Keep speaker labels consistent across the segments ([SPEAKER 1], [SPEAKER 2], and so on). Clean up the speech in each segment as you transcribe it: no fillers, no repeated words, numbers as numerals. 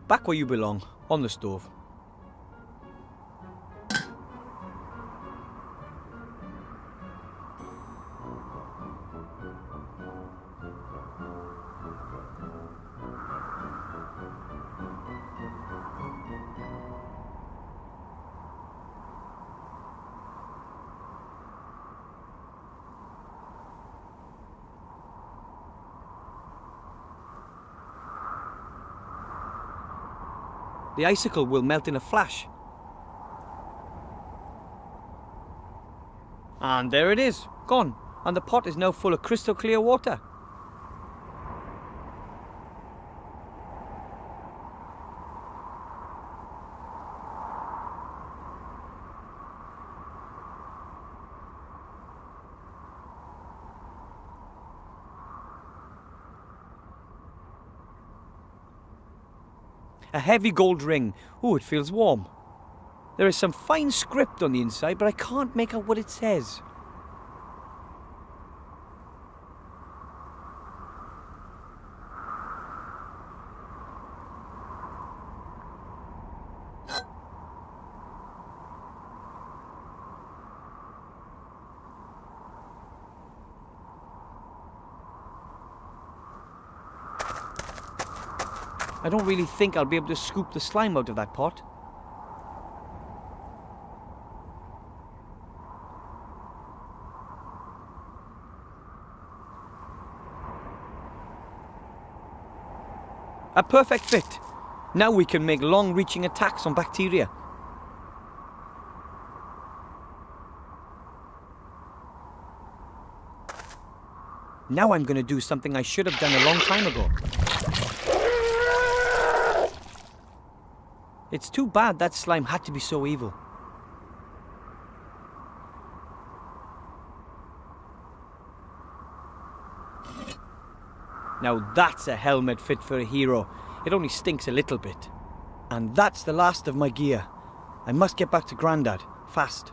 [SPEAKER 1] Back where you belong, on the stove. The icicle will melt in a flash. And there it is, gone. And the pot is now full of crystal clear water. A heavy gold ring. Ooh, it feels warm. There is some fine script on the inside, but I can't make out what it says. I don't really think I'll be able to scoop the slime out of that pot. A perfect fit. Now we can make long-reaching attacks on bacteria. Now I'm going to do something I should have done a long time ago. It's too bad that slime had to be so evil. Now that's a helmet fit for a hero. It only stinks a little bit. And that's the last of my gear. I must get back to Grandad, fast.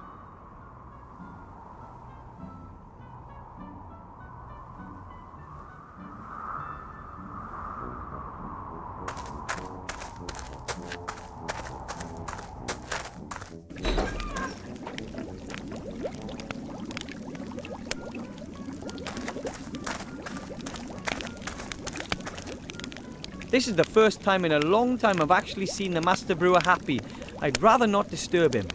[SPEAKER 1] This is the first time in a long time I've actually seen the Master Brewer happy. I'd rather not disturb him.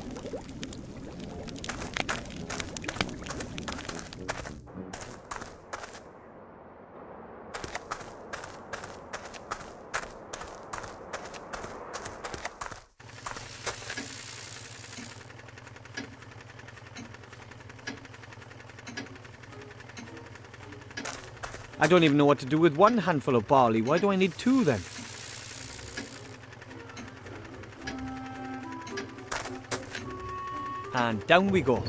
[SPEAKER 1] I don't even know what to do with one handful of barley. Why do I need two then? And down we go.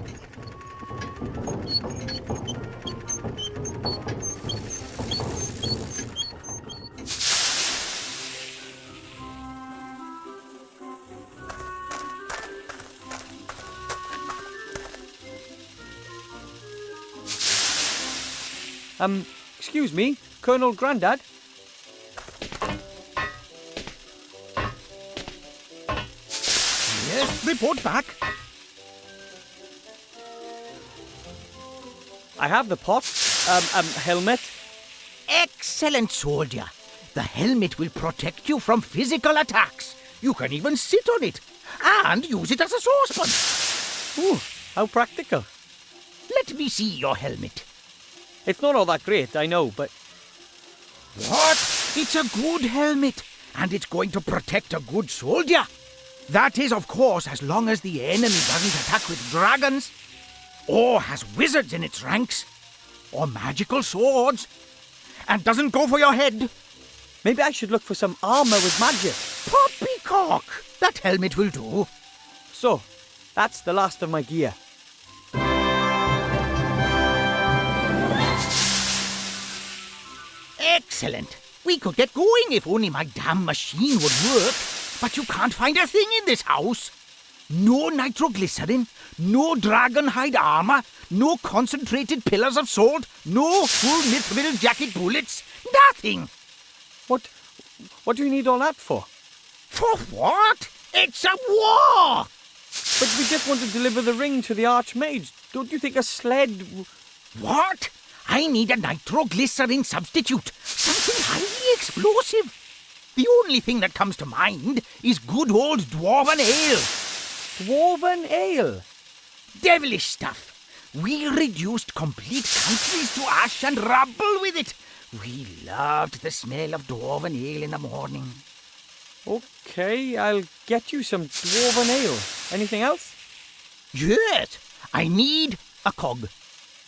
[SPEAKER 1] Excuse me, Colonel Grandad?
[SPEAKER 2] Yes, report back.
[SPEAKER 1] I have the pot, helmet.
[SPEAKER 2] Excellent, soldier. The helmet will protect you from physical attacks. You can even sit on it and use it as a saucepan.
[SPEAKER 1] Ooh, how practical.
[SPEAKER 2] Let me see your helmet.
[SPEAKER 1] It's not all that great, I know, but...
[SPEAKER 2] What? It's a good helmet, and it's going to protect a good soldier. That is, of course, as long as the enemy doesn't attack with dragons, or has wizards in its ranks, or magical swords, and doesn't go for your head.
[SPEAKER 1] Maybe I should look for some armor with magic.
[SPEAKER 2] Poppycock! That helmet will do.
[SPEAKER 1] So, that's the last of my gear.
[SPEAKER 2] Excellent. We could get going if only my damn machine would work. But you can't find a thing in this house. No nitroglycerin, no dragon hide armor, no concentrated pillars of salt, no full mithril jacket bullets. Nothing.
[SPEAKER 1] What do you need all that for?
[SPEAKER 2] For what? It's a war!
[SPEAKER 1] But we just want to deliver the ring to the Archmage. Don't you think a sled...
[SPEAKER 2] What? I need a nitroglycerin substitute. Something highly explosive. The only thing that comes to mind is good old dwarven ale.
[SPEAKER 1] Dwarven ale?
[SPEAKER 2] Devilish stuff. We reduced complete countries to ash and rubble with it. We loved the smell of dwarven ale in the morning.
[SPEAKER 1] Okay, I'll get you some dwarven ale. Anything else?
[SPEAKER 2] Yes, I need a cog.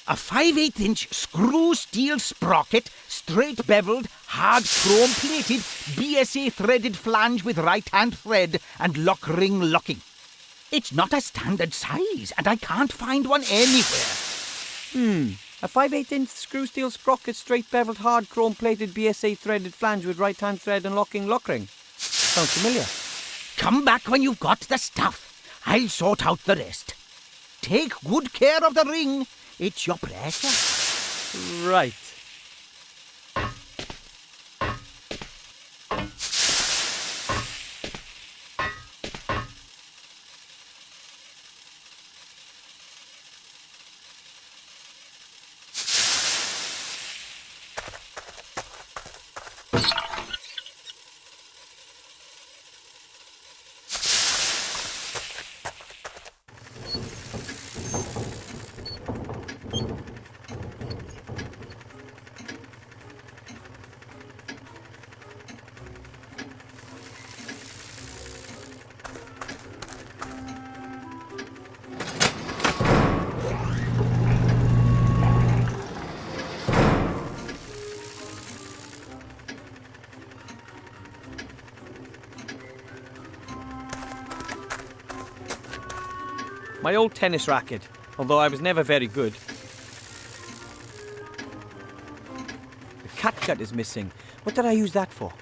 [SPEAKER 2] A 5/8-inch screw steel sprocket, straight beveled, hard chrome plated, BSA threaded flange with right-hand thread and lock ring locking. It's not a standard size, and I can't find one anywhere.
[SPEAKER 1] A 5/8-inch screw steel sprocket, straight beveled, hard chrome plated, BSA threaded flange with right-hand thread and locking lock ring. Sounds familiar.
[SPEAKER 2] Come back when you've got the stuff. I'll sort out the rest. Take good care of the ring. It's your pleasure.
[SPEAKER 1] Right. My old tennis racket, although I was never very good. The catgut is missing. What did I use that for?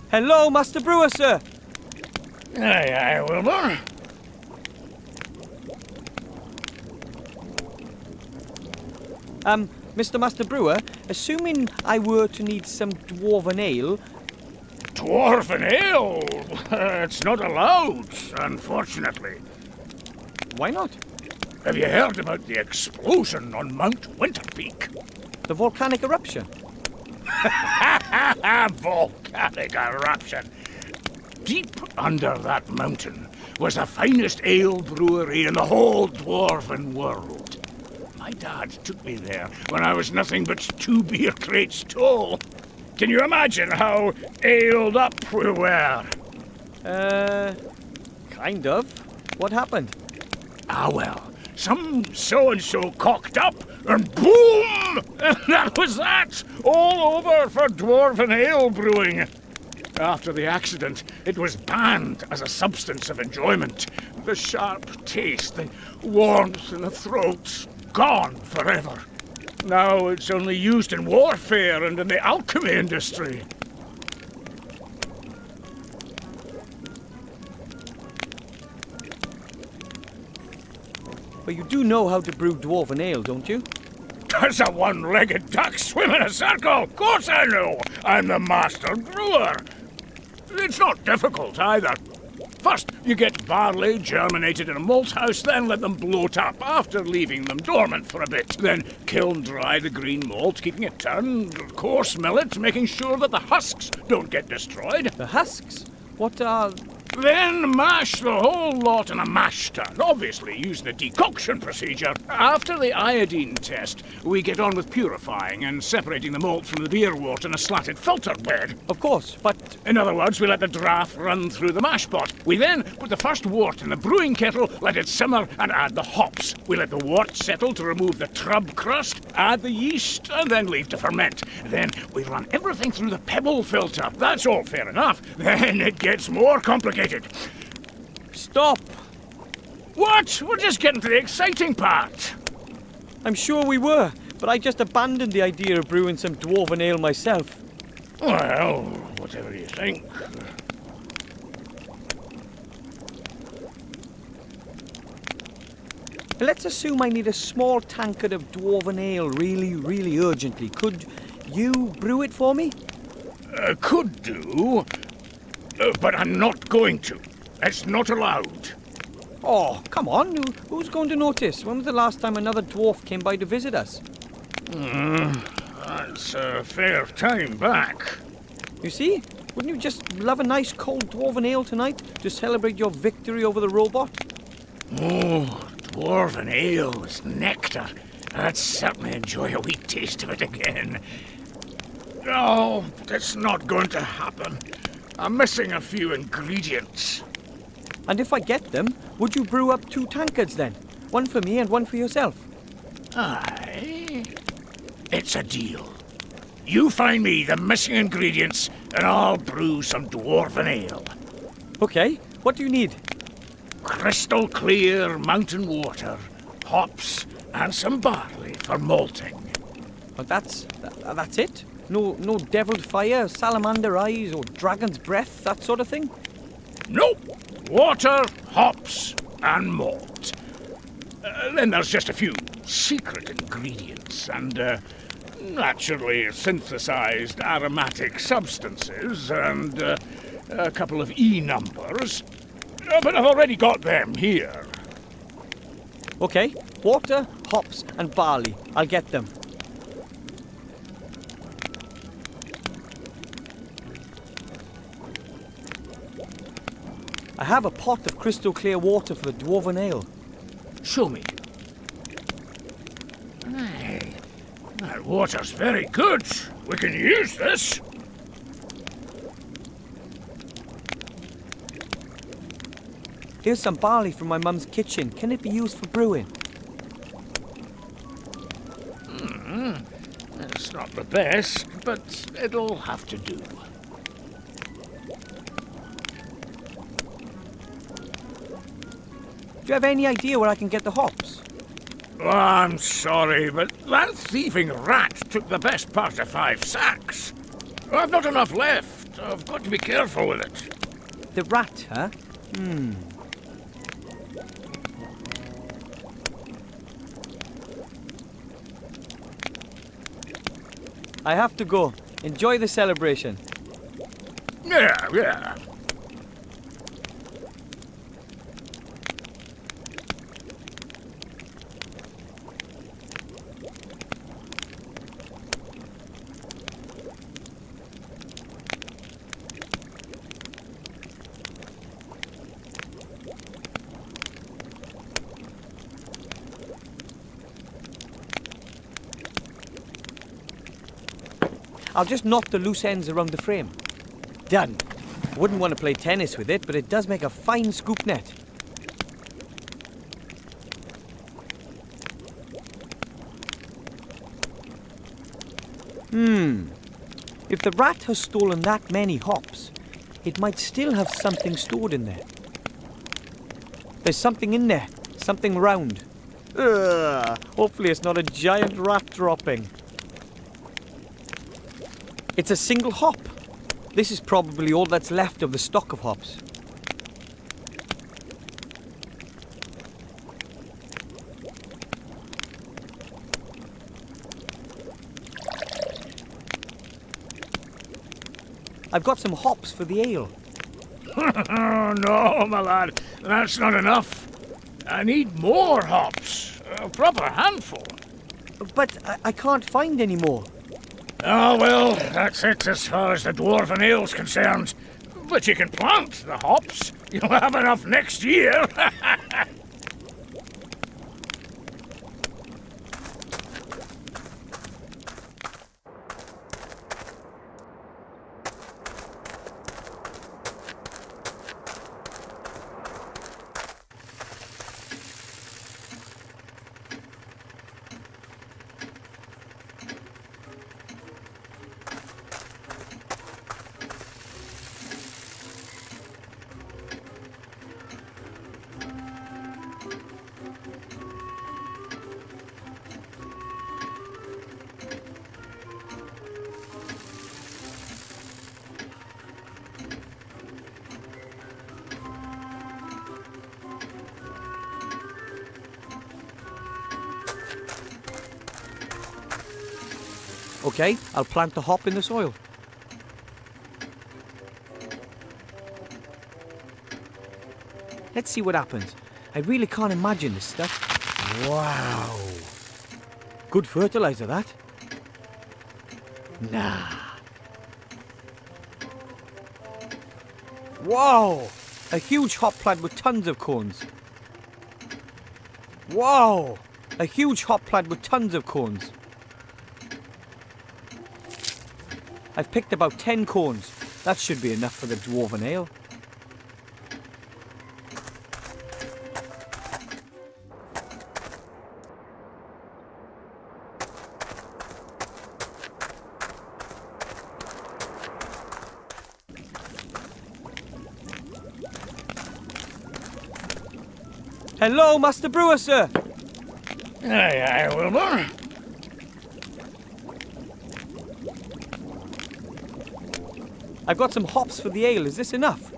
[SPEAKER 1] Hello, Master Brewer, sir.
[SPEAKER 3] Aye, Wilbur.
[SPEAKER 1] Mr. Master Brewer, assuming I were to need some dwarven ale...
[SPEAKER 3] Dwarven ale? It's not allowed, unfortunately.
[SPEAKER 1] Why not?
[SPEAKER 3] Have you heard about the explosion on Mount Winterpeak?
[SPEAKER 1] The volcanic eruption?
[SPEAKER 3] Volcanic eruption. Deep under that mountain was the finest ale brewery in the whole dwarven world. My dad took me there when I was nothing but 2 beer crates tall. Can you imagine how aled up we were?
[SPEAKER 1] Kind of. What happened?
[SPEAKER 3] Ah, well, some so-and-so cocked up, and boom! And that was that! All over for dwarven ale brewing. After the accident, it was banned as a substance of enjoyment. The sharp taste, the warmth in the throat, gone forever. Now it's only used in warfare and in the alchemy industry.
[SPEAKER 1] But you do know how to brew dwarven ale, don't you?
[SPEAKER 3] Does a one-legged duck swim in a circle? Of course I know. I'm the master brewer. It's not difficult either. First, you get barley germinated in a malt house, then let them bloat up after leaving them dormant for a bit. Then kiln dry the green malt, keeping it turned, coarse mill it, making sure that the husks don't get destroyed.
[SPEAKER 1] The husks? What are...
[SPEAKER 3] Then mash the whole lot in a mash tun, obviously using a decoction procedure. After the iodine test, we get on with purifying and separating the malt from the beer wort in a slatted filter bed.
[SPEAKER 1] Of course, but
[SPEAKER 3] In other words, we let the draft run through the mash pot. We then put the first wort in the brewing kettle, let it simmer, and add the hops. We let the wort settle to remove the trub crust, add the yeast, and then leave to ferment. Then we run everything through the pebble filter. That's all fair enough. Then it gets more complicated.
[SPEAKER 1] stop!
[SPEAKER 3] What? We're just getting to the exciting part.
[SPEAKER 1] I'm sure we were, but I just abandoned the idea of brewing some dwarven ale myself.
[SPEAKER 3] Well, whatever you think.
[SPEAKER 1] Let's assume I need a small tankard of dwarven ale really urgently. Could you brew it for me?
[SPEAKER 3] Could do, but I'm not going to. It's not allowed.
[SPEAKER 1] Oh, come on. Who's going to notice? When was the last time another dwarf came by to visit us?
[SPEAKER 3] That's a fair time back.
[SPEAKER 1] You see? Wouldn't you just love a nice cold dwarven ale tonight to celebrate your victory over the robot?
[SPEAKER 3] Oh, dwarven ale is nectar. I'd certainly enjoy a wee taste of it again. No, it's not going to happen. I'm missing a few ingredients.
[SPEAKER 1] And if I get them, would you brew up 2 tankards then? One for me and one for yourself.
[SPEAKER 3] Aye. It's a deal. You find me the missing ingredients, and I'll brew some dwarven ale.
[SPEAKER 1] Okay, what do you need?
[SPEAKER 3] Crystal clear mountain water, hops, and some barley for malting.
[SPEAKER 1] But that's it? No deviled fire, salamander eyes, or dragon's breath, that sort of thing?
[SPEAKER 3] Nope. Water, hops, and malt. Then there's just a few secret ingredients and naturally synthesized aromatic substances and a couple of E numbers. But I've already got them here.
[SPEAKER 1] Okay, water, hops, and barley. I'll get them. I have a pot of crystal clear water for the dwarven ale.
[SPEAKER 3] Show me. Aye, that water's very good. We can use this.
[SPEAKER 1] Here's some barley from my mum's kitchen. Can it be used for brewing?
[SPEAKER 3] It's not the best, but it'll have to do.
[SPEAKER 1] Do you have any idea where I can get the hops?
[SPEAKER 3] Oh, I'm sorry, but that thieving rat took the best part of 5 sacks. I've not enough left. I've got to be careful with it.
[SPEAKER 1] The rat, huh? I have to go. Enjoy the celebration.
[SPEAKER 3] Yeah.
[SPEAKER 1] I'll just knot the loose ends around the frame. Done. I wouldn't want to play tennis with it, but it does make a fine scoop net. If the rat has stolen that many hops, it might still have something stored in there. There's something in there. Something round. Ugh, hopefully it's not a giant rat dropping. It's a single hop. This is probably all that's left of the stock of hops. I've got some hops for the ale.
[SPEAKER 3] Oh, no, my lad. That's not enough. I need more hops. A proper handful.
[SPEAKER 1] But I can't find any more.
[SPEAKER 3] Oh, well, that's it as far as the dwarven ale's concerned. But you can plant the hops. You'll have enough next year.
[SPEAKER 1] Okay, I'll plant the hop in the soil. Let's see what happens. I really can't imagine this stuff. Wow. Good fertilizer, that. Nah. Whoa! A huge hop plant with tons of cones. Whoa! A huge hop plant with tons of cones. I've picked about 10 cones. That should be enough for the dwarven ale. Hello, Master Brewer, sir.
[SPEAKER 3] Aye, aye, Wilbur.
[SPEAKER 1] I've got some hops for the ale. Is this enough?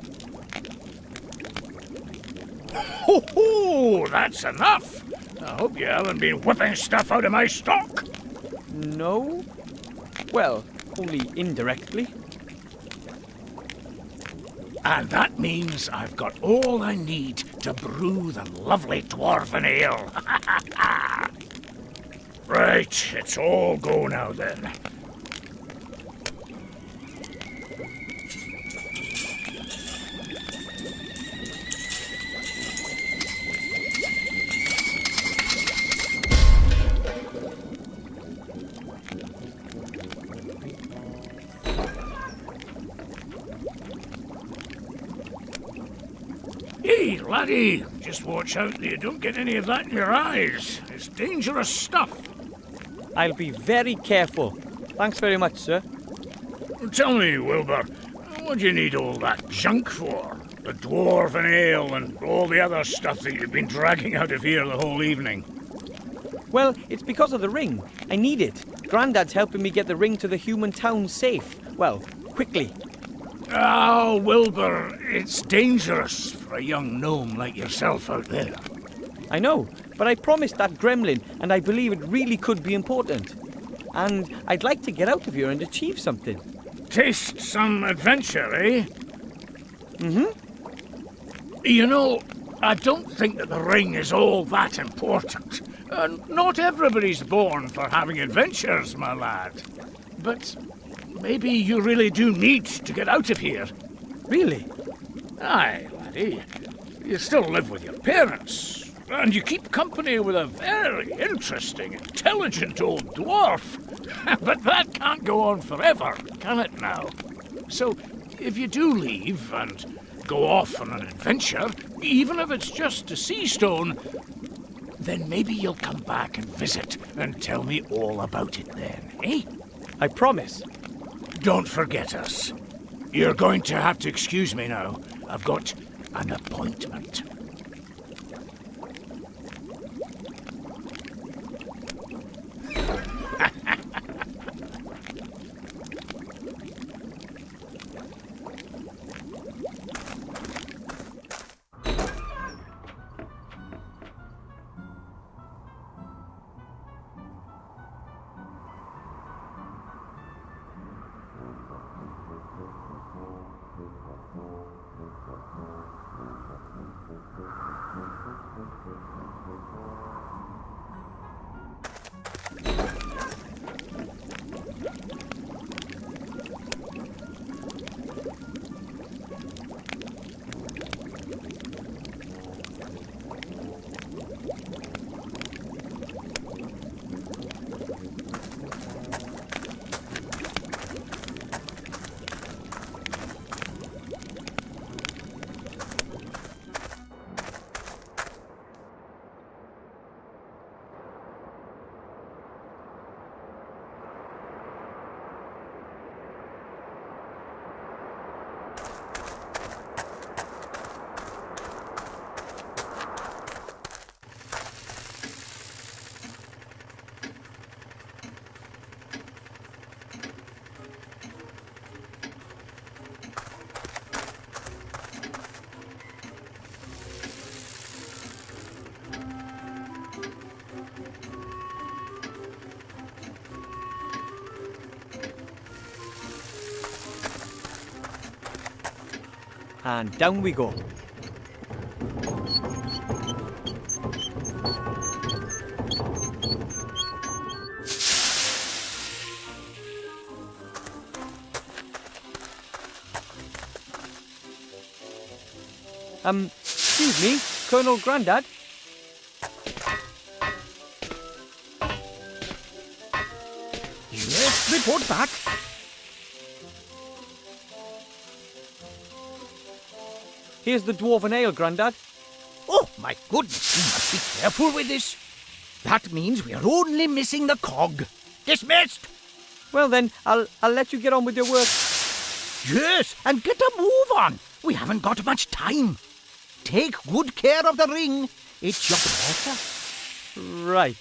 [SPEAKER 3] Ho ho! That's enough. I hope you haven't been whipping stuff out of my stock.
[SPEAKER 1] No. Well, only indirectly.
[SPEAKER 3] And that means I've got all I need to brew the lovely dwarven ale. Right, it's all go now then. Hey, laddie, just watch out that you don't get any of that in your eyes. It's dangerous stuff.
[SPEAKER 1] I'll be very careful. Thanks very much, sir.
[SPEAKER 3] Tell me, Wilbur, what do you need all that junk for? The dwarven ale and all the other stuff that you've been dragging out of here the whole evening.
[SPEAKER 1] Well, it's because of the ring. I need it. Grandad's helping me get the ring to the human town safe. Well, quickly.
[SPEAKER 3] Oh, Wilbur, it's dangerous for a young gnome like yourself out there.
[SPEAKER 1] I know, but I promised that gremlin, and I believe it really could be important. And I'd like to get out of here and achieve something.
[SPEAKER 3] Taste some adventure, eh?
[SPEAKER 1] Mm-hmm.
[SPEAKER 3] You know, I don't think that the ring is all that important. Not everybody's born for having adventures, my lad. But maybe you really do need to get out of here.
[SPEAKER 1] Really?
[SPEAKER 3] Aye, laddie. You still live with your parents, and you keep company with a very interesting, intelligent old dwarf. But that can't go on forever, can it now? So, if you do leave and go off on an adventure, even if it's just a sea stone, then maybe you'll come back and visit and tell me all about it then, eh?
[SPEAKER 1] I promise.
[SPEAKER 3] Don't forget us. You're going to have to excuse me now. I've got an appointment.
[SPEAKER 1] And down we go. Excuse me, Colonel Grandad?
[SPEAKER 2] Yes, report back.
[SPEAKER 1] Here's the dwarven ale, Grandad.
[SPEAKER 2] Oh, my goodness, we must be careful with this. That means we're only missing the cog. Dismissed!
[SPEAKER 1] Well then, I'll let you get on with your work.
[SPEAKER 2] Yes, and get a move on. We haven't got much time. Take good care of the ring. It's your pleasure.
[SPEAKER 1] Right.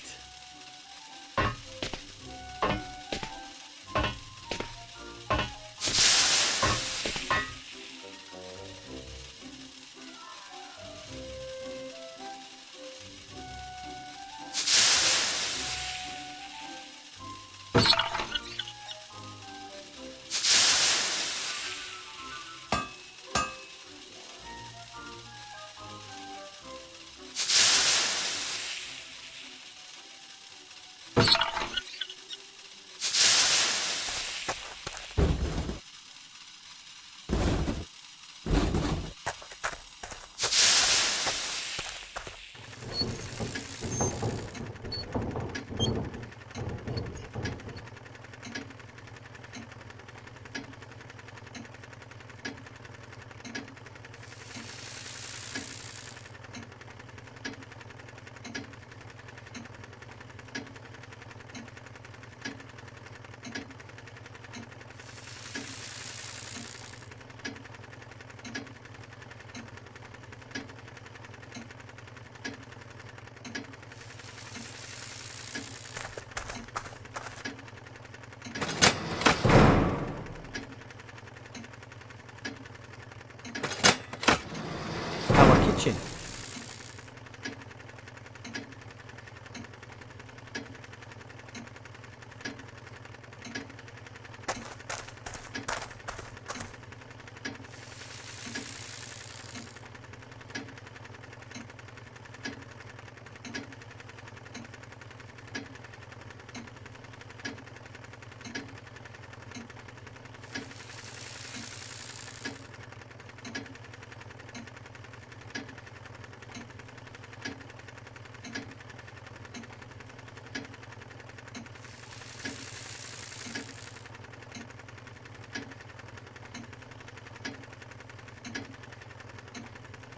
[SPEAKER 1] Kitchen.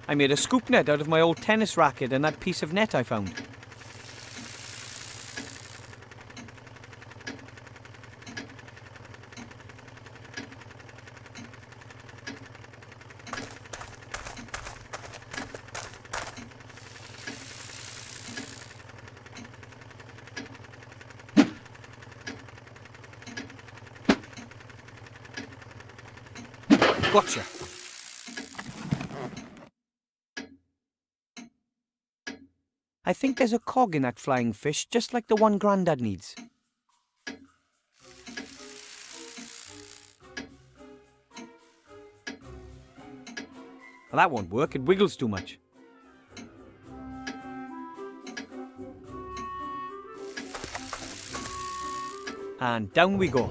[SPEAKER 1] I made a scoop net out of my old tennis racket and that piece of net I found. Gotcha. I think there's a cog in that flying fish, just like the one Grandad needs. Well, that won't work. It wiggles too much. And down we go.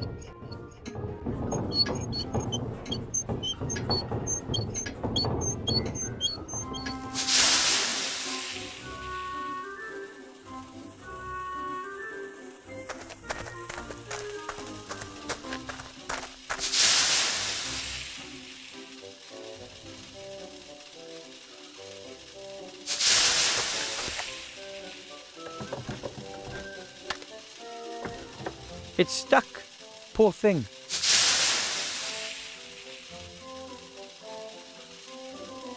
[SPEAKER 1] It's stuck. Poor thing.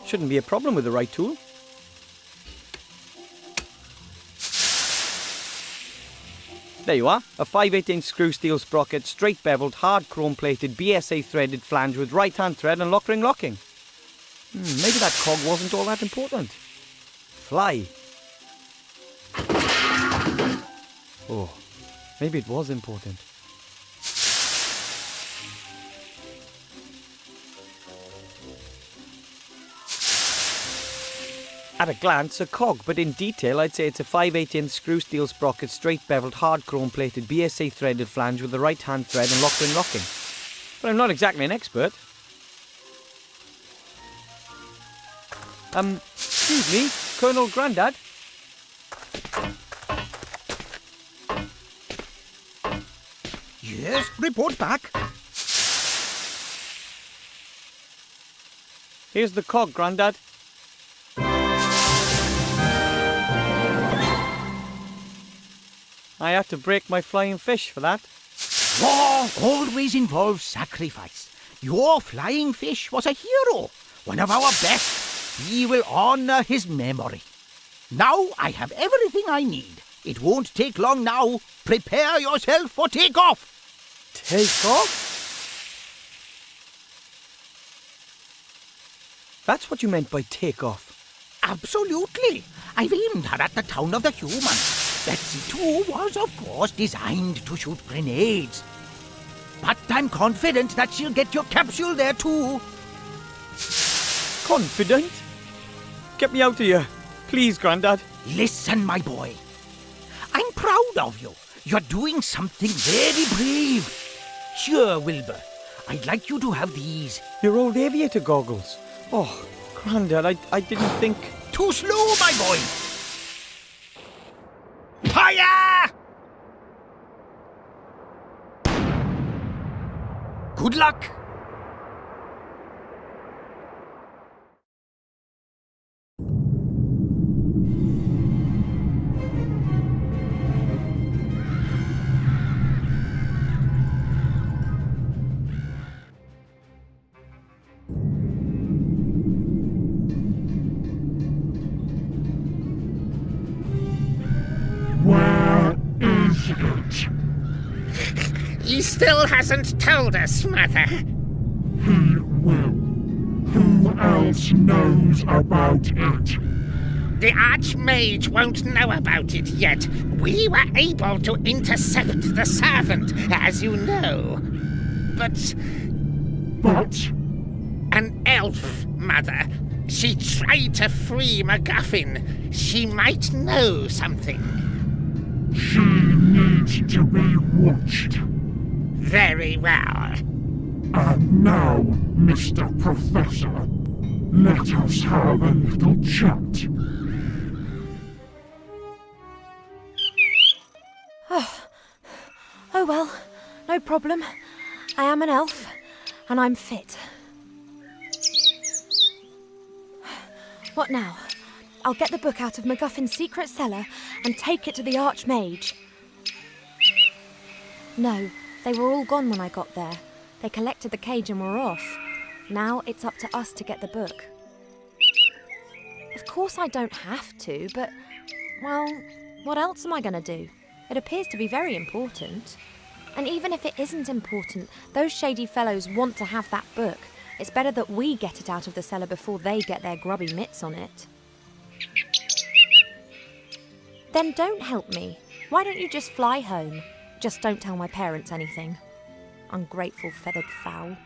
[SPEAKER 1] Shouldn't be a problem with the right tool. There you are. A 5/8" screw steel sprocket, straight beveled, hard chrome plated, BSA threaded flange with right hand thread and lock ring locking. Maybe that cog wasn't all that important. Fly. Oh. Maybe it was important. At a glance, a cog, but in detail, I'd say it's a 5/8" screw steel sprocket, straight beveled, hard chrome plated, BSA threaded flange with the right hand thread and lock ring locking. But I'm not exactly an expert. Excuse me, Colonel Grandad?
[SPEAKER 2] Yes, report back.
[SPEAKER 1] Here's the cog, Grandad. I had to break my flying fish for that.
[SPEAKER 2] War always involves sacrifice. Your flying fish was a hero, one of our best. We will honor his memory. Now I have everything I need. It won't take long now. Prepare yourself for takeoff.
[SPEAKER 1] Take off? That's what you meant by take off.
[SPEAKER 2] Absolutely. I've aimed her at the town of the Human. Betsy, too, was, of course, designed to shoot grenades. But I'm confident that she'll get your capsule there, too.
[SPEAKER 1] Confident? Get me out of here. Please, Grandad.
[SPEAKER 2] Listen, my boy. I'm proud of you. You're doing something very brave. Sure, Wilbur. I'd like you to have these.
[SPEAKER 1] Your old aviator goggles. Oh, Grandad, I didn't think...
[SPEAKER 2] Too slow, my boy. Fire! Good luck.
[SPEAKER 3] Where is it?
[SPEAKER 4] He still hasn't told us, Mother.
[SPEAKER 3] He will. Who else knows about it?
[SPEAKER 4] The Archmage won't know about it yet. We were able to intercept the servant, as you know. But
[SPEAKER 3] But
[SPEAKER 4] an elf, Mother. She tried to free McGuffin. She might know something.
[SPEAKER 3] she needs to be watched.
[SPEAKER 4] Very well.
[SPEAKER 3] And now, Mr. Professor, let us have a little chat.
[SPEAKER 5] Oh well, no problem. I am an elf, and I'm fit. What now? I'll get the book out of McGuffin's secret cellar and take it to the Archmage. No, they were all gone when I got there. They collected the cage and were off. Now it's up to us to get the book. Of course I don't have to, but, well, what else am I going to do? It appears to be very important. And even if it isn't important, those shady fellows want to have that book. It's better that we get it out of the cellar before they get their grubby mitts on it. Then don't help me. Why don't you just fly home? Just don't tell my parents anything. Ungrateful feathered fowl.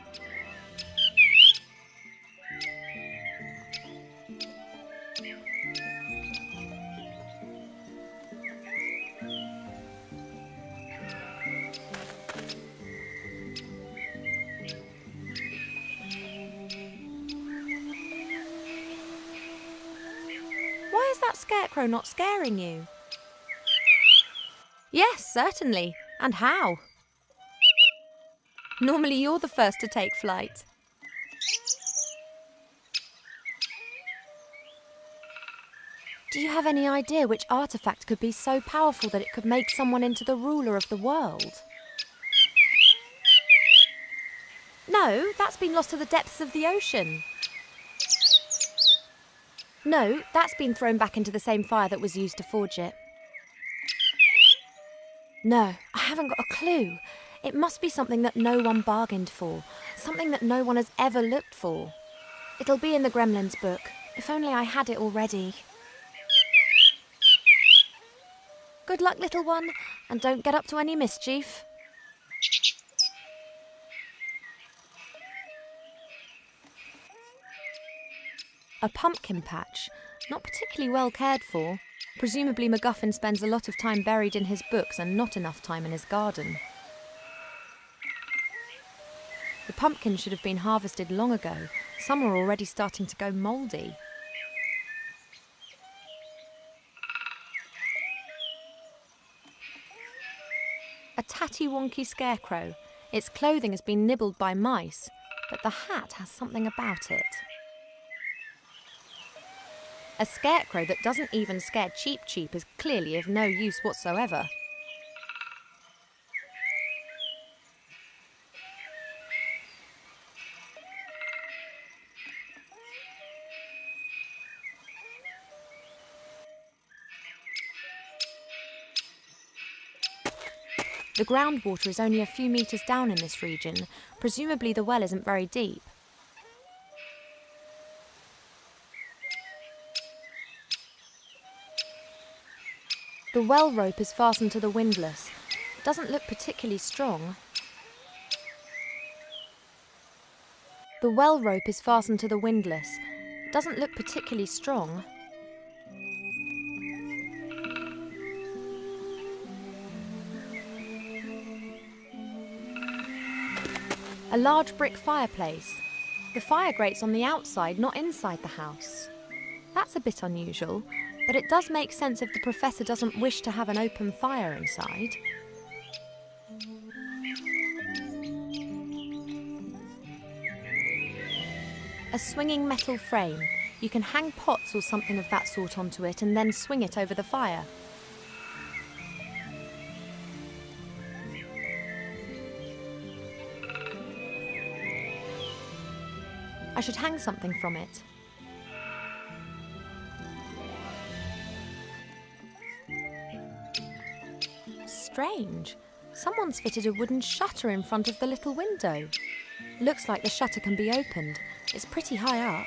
[SPEAKER 5] Why is that scarecrow not scaring you? Yes, certainly. And how? Normally you're the first to take flight. Do you have any idea which artifact could be so powerful that it could make someone into the ruler of the world? No, that's been lost to the depths of the ocean. No, that's been thrown back into the same fire that was used to forge it. No, I haven't got a clue. It must be something that no one bargained for, something that no one has ever looked for. It'll be in the Gremlins book. If only I had it already. Good luck, little one, and don't get up to any mischief. A pumpkin patch. Not particularly well cared for. Presumably McGuffin spends a lot of time buried in his books and not enough time in his garden. The pumpkins should have been harvested long ago. Some are already starting to go mouldy. A tatty-wonky scarecrow. Its clothing has been nibbled by mice, but the hat has something about it. A scarecrow that doesn't even scare Cheep Cheep is clearly of no use whatsoever. The groundwater is only a few metres down in this region. Presumably the well isn't very deep. The well rope is fastened to the windlass. It doesn't look particularly strong. The well rope is fastened to the windlass. It doesn't look particularly strong. A large brick fireplace. The fire grates on the outside, not inside the house. That's a bit unusual, but it does make sense if the professor doesn't wish to have an open fire inside. A swinging metal frame. You can hang pots or something of that sort onto it and then swing it over the fire. I should hang something from it. Strange. Someone's fitted a wooden shutter in front of the little window. Looks like the shutter can be opened. It's pretty high up.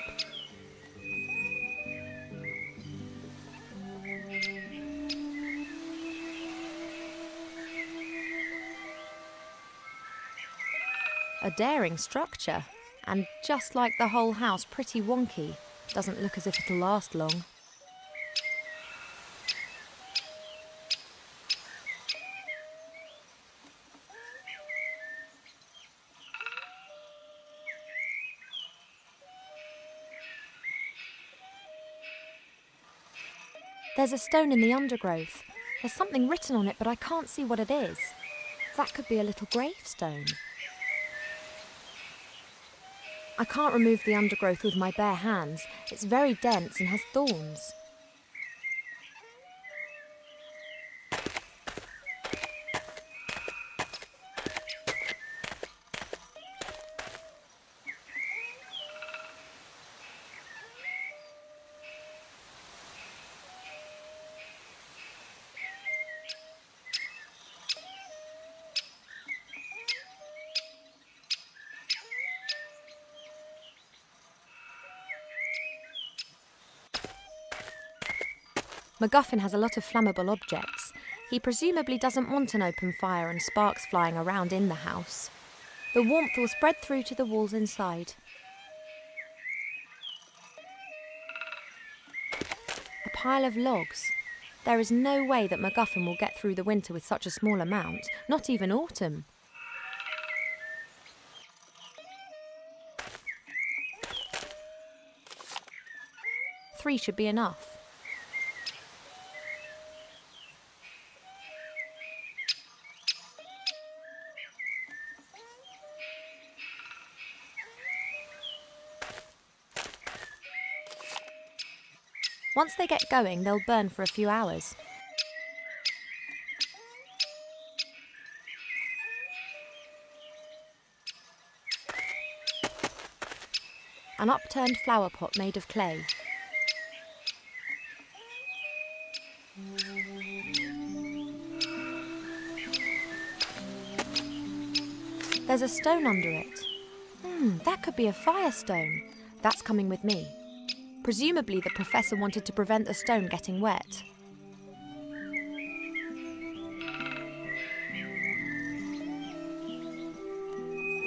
[SPEAKER 5] A daring structure. And just like the whole house, pretty wonky. Doesn't look as if it'll last long. There's a stone in the undergrowth. There's something written on it, but I can't see what it is. That could be a little gravestone. I can't remove the undergrowth with my bare hands. It's very dense and has thorns. McGuffin has a lot of flammable objects. He presumably doesn't want an open fire and sparks flying around in the house. The warmth will spread through to the walls inside. A pile of logs. There is no way that McGuffin will get through the winter with such a small amount, not even autumn. Three should be enough. Once they get going, they'll burn for a few hours. An upturned flower pot made of clay. There's a stone under it. That could be a firestone. That's coming with me. Presumably the professor wanted to prevent the stone getting wet.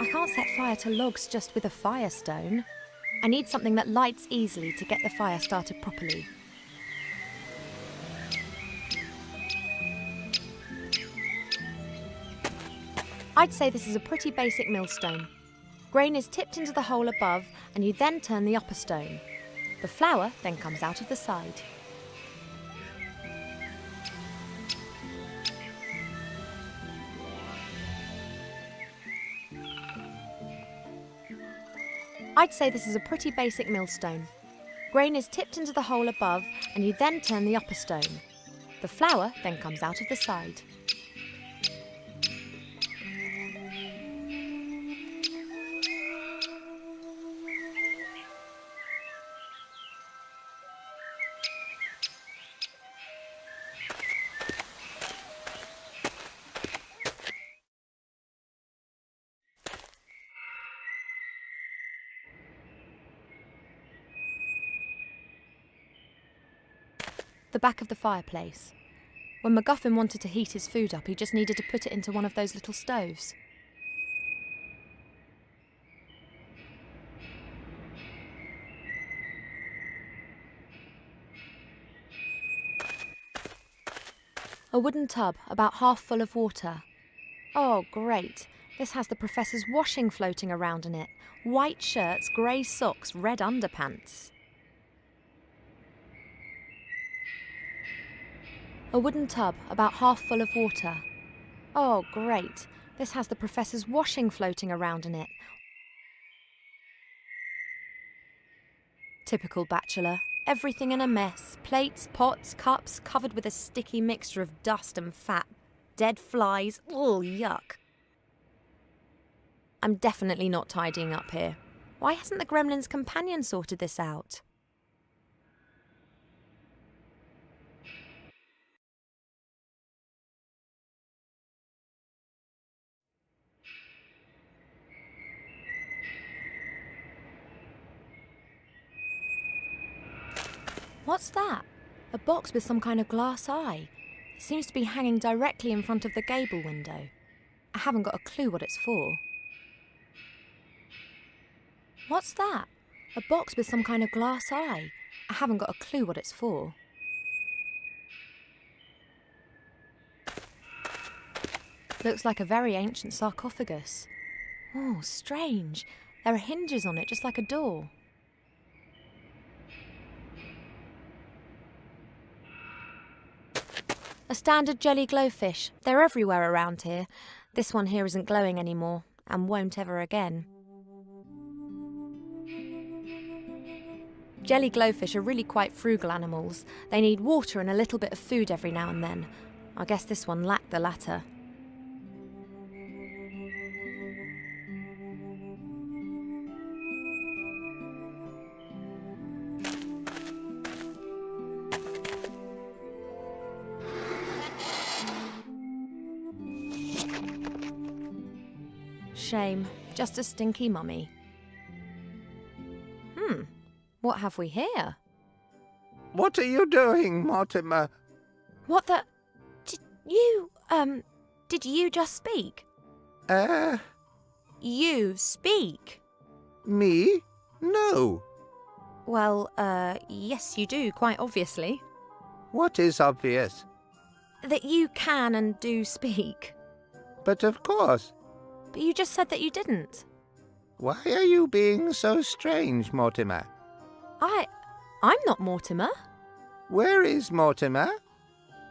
[SPEAKER 5] I can't set fire to logs just with a firestone. I need something that lights easily to get the fire started properly. I'd say this is a pretty basic millstone. Grain is tipped into the hole above, and you then turn the upper stone. The flour then comes out of the side. I'd say this is a pretty basic millstone. Grain is tipped into the hole above, and you then turn the upper stone. The flour then comes out of the side. The back of the fireplace. When McGuffin wanted to heat his food up, he just needed to put it into one of those little stoves. A wooden tub, about half full of water. Oh, great. This has the professor's washing floating around in it. White shirts, grey socks, red underpants. A wooden tub, about half full of water. Oh, great. This has the professor's washing floating around in it. Typical bachelor. Everything in a mess. Plates, pots, cups, covered with a sticky mixture of dust and fat. Dead flies. Ugh, yuck. I'm definitely not tidying up here. Why hasn't the Gremlins' companion sorted this out? What's that? A box with some kind of glass eye. It seems to be hanging directly in front of the gable window. I haven't got a clue what it's for. What's that? A box with some kind of glass eye. I haven't got a clue what it's for. Looks like a very ancient sarcophagus. Oh, strange. There are hinges on it, just like a door. A standard jelly glowfish. They're everywhere around here. This one here isn't glowing anymore, and won't ever again. Jelly glowfish are really quite frugal animals. They need water and a little bit of food every now and then. I guess this one lacked the latter. Shame. Just a stinky mummy. What have we here?
[SPEAKER 6] What are you doing, Mortimer?
[SPEAKER 5] What the... Did you just speak? You speak?
[SPEAKER 6] Me? No.
[SPEAKER 5] Well, yes you do, quite obviously.
[SPEAKER 6] What is obvious?
[SPEAKER 5] That you can and do speak.
[SPEAKER 6] But of course.
[SPEAKER 5] But you just said that you didn't.
[SPEAKER 6] Why are you being so strange, Mortimer?
[SPEAKER 5] I'm not Mortimer.
[SPEAKER 6] Where is Mortimer?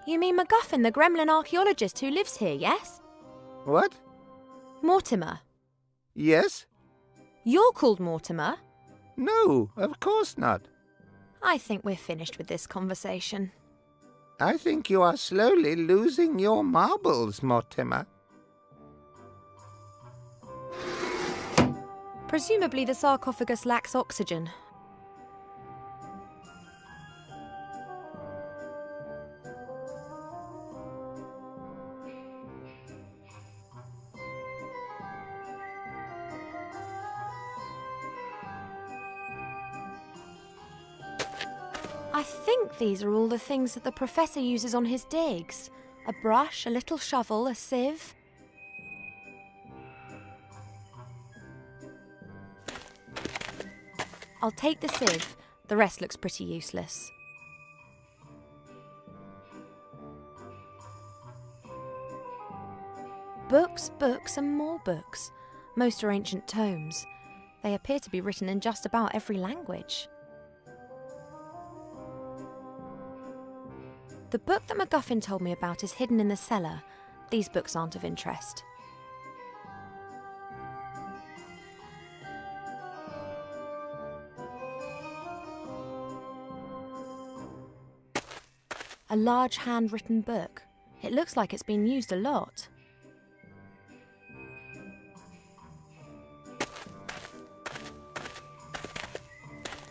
[SPEAKER 5] You mean McGuffin, the gremlin archaeologist who lives here, yes?
[SPEAKER 6] What?
[SPEAKER 5] Mortimer.
[SPEAKER 6] Yes?
[SPEAKER 5] You're called Mortimer?
[SPEAKER 6] No, of course not.
[SPEAKER 5] I think we're finished with this conversation.
[SPEAKER 6] I think you are slowly losing your marbles, Mortimer.
[SPEAKER 5] Presumably the sarcophagus lacks oxygen. I think these are all the things that the professor uses on his digs. A brush, a little shovel, a sieve. I'll take the sieve. The rest looks pretty useless. Books, books, and more books. Most are ancient tomes. They appear to be written in just about every language. The book that McGuffin told me about is hidden in the cellar. These books aren't of interest. A large handwritten book. It looks like it's been used a lot.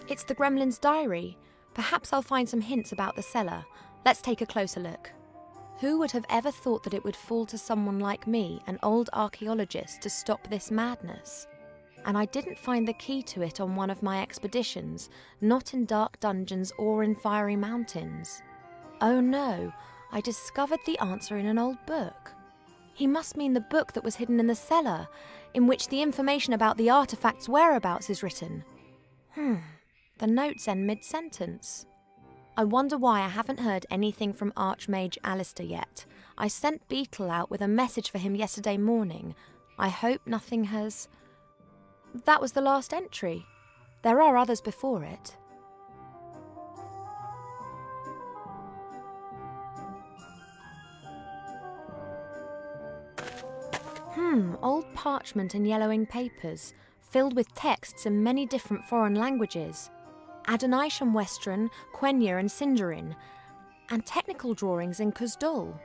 [SPEAKER 5] It's the Gremlins' diary. Perhaps I'll find some hints about the cellar. Let's take a closer look. Who would have ever thought that it would fall to someone like me, an old archaeologist, to stop this madness? And I didn't find the key to it on one of my expeditions, not in dark dungeons or in fiery mountains. Oh no, I discovered the answer in an old book. He must mean the book that was hidden in the cellar, in which the information about the artifact's whereabouts is written. The notes end mid-sentence. I wonder why I haven't heard anything from Archmage Alistair yet. I sent Beetle out with a message for him yesterday morning. I hope nothing has... That was the last entry. There are others before it. Old parchment and yellowing papers, filled with texts in many different foreign languages. Adonisham Western, Quenya and Sindarin, and technical drawings in Kuzdul.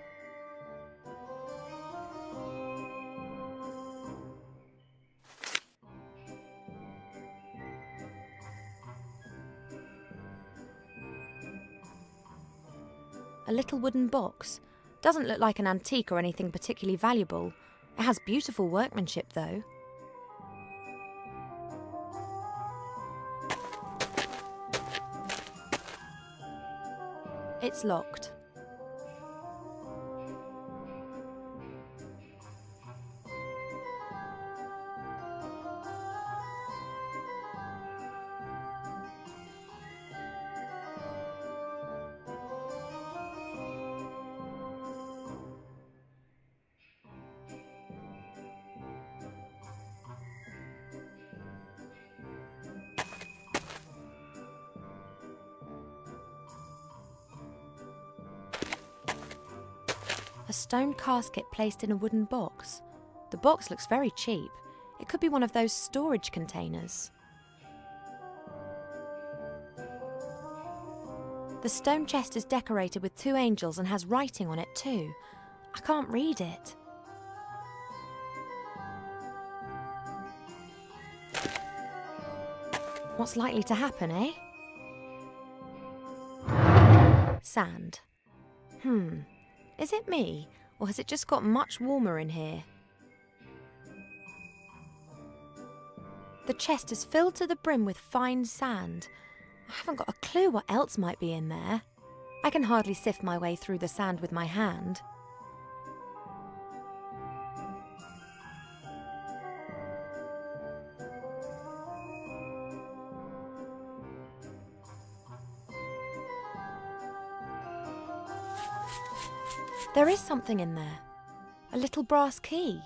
[SPEAKER 5] A little wooden box. Doesn't look like an antique or anything particularly valuable. It has beautiful workmanship, though. It's locked. A stone casket placed in a wooden box. The box looks very cheap. It could be one of those storage containers. The stone chest is decorated with 2 angels and has writing on it too. I can't read it. What's likely to happen, eh? Sand. Is it me, or has it just got much warmer in here? The chest is filled to the brim with fine sand. I haven't got a clue what else might be in there. I can hardly sift my way through the sand with my hand. There is something in there. A little brass key.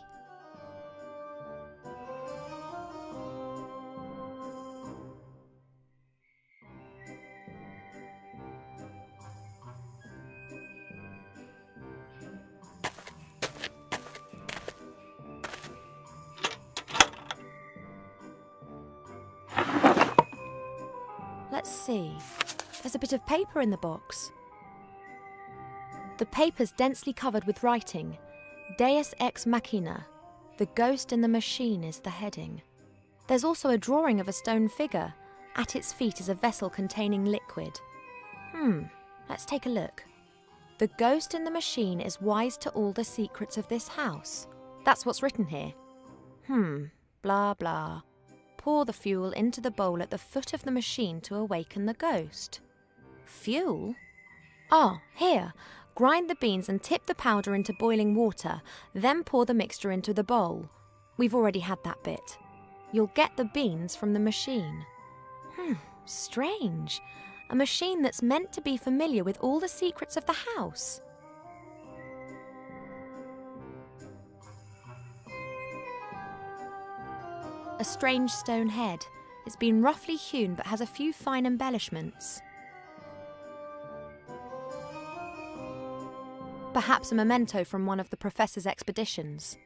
[SPEAKER 5] Let's see. There's a bit of paper in the box. The paper's densely covered with writing. Deus ex machina. The ghost in the machine is the heading. There's also a drawing of a stone figure. At its feet is a vessel containing liquid. Let's take a look. The ghost in the machine is wise to all the secrets of this house. That's what's written here. Blah blah. Pour the fuel into the bowl at the foot of the machine to awaken the ghost. Fuel? Ah, here. Grind the beans and tip the powder into boiling water, then pour the mixture into the bowl. We've already had that bit. You'll get the beans from the machine. Strange. A machine that's meant to be familiar with all the secrets of the house. A strange stone head. It's been roughly hewn but has a few fine embellishments. Perhaps a memento from one of the Professor's expeditions.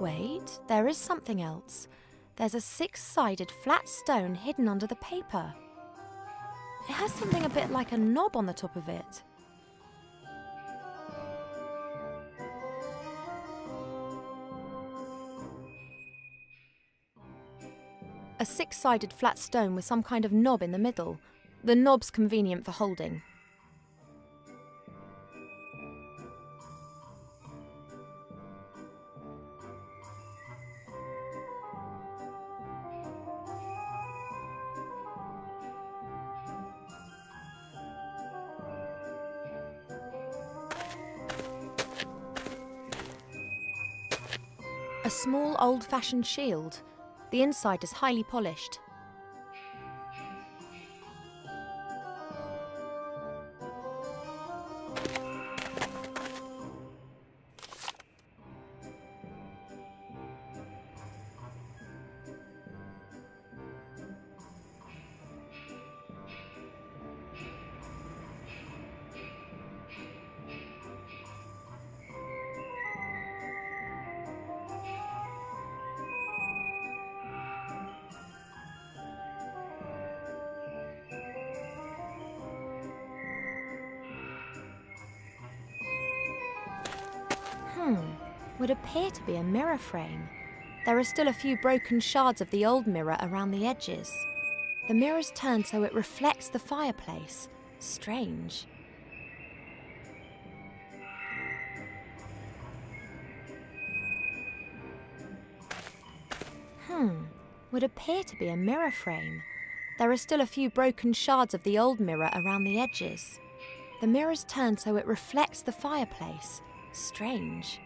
[SPEAKER 5] Wait, there is something else. There's a six-sided flat stone hidden under the paper. It has something a bit like a knob on the top of it. A six-sided flat stone with some kind of knob in the middle. The knob's convenient for holding. A small old-fashioned shield. The inside is highly polished. Would appear to be a mirror frame. There are still a few broken shards of the old mirror around the edges. The mirror's turned so it reflects the fireplace. Strange. Would appear to be a mirror frame. There are still a few broken shards of the old mirror around the edges. The mirror's turned so it reflects the fireplace. Strange.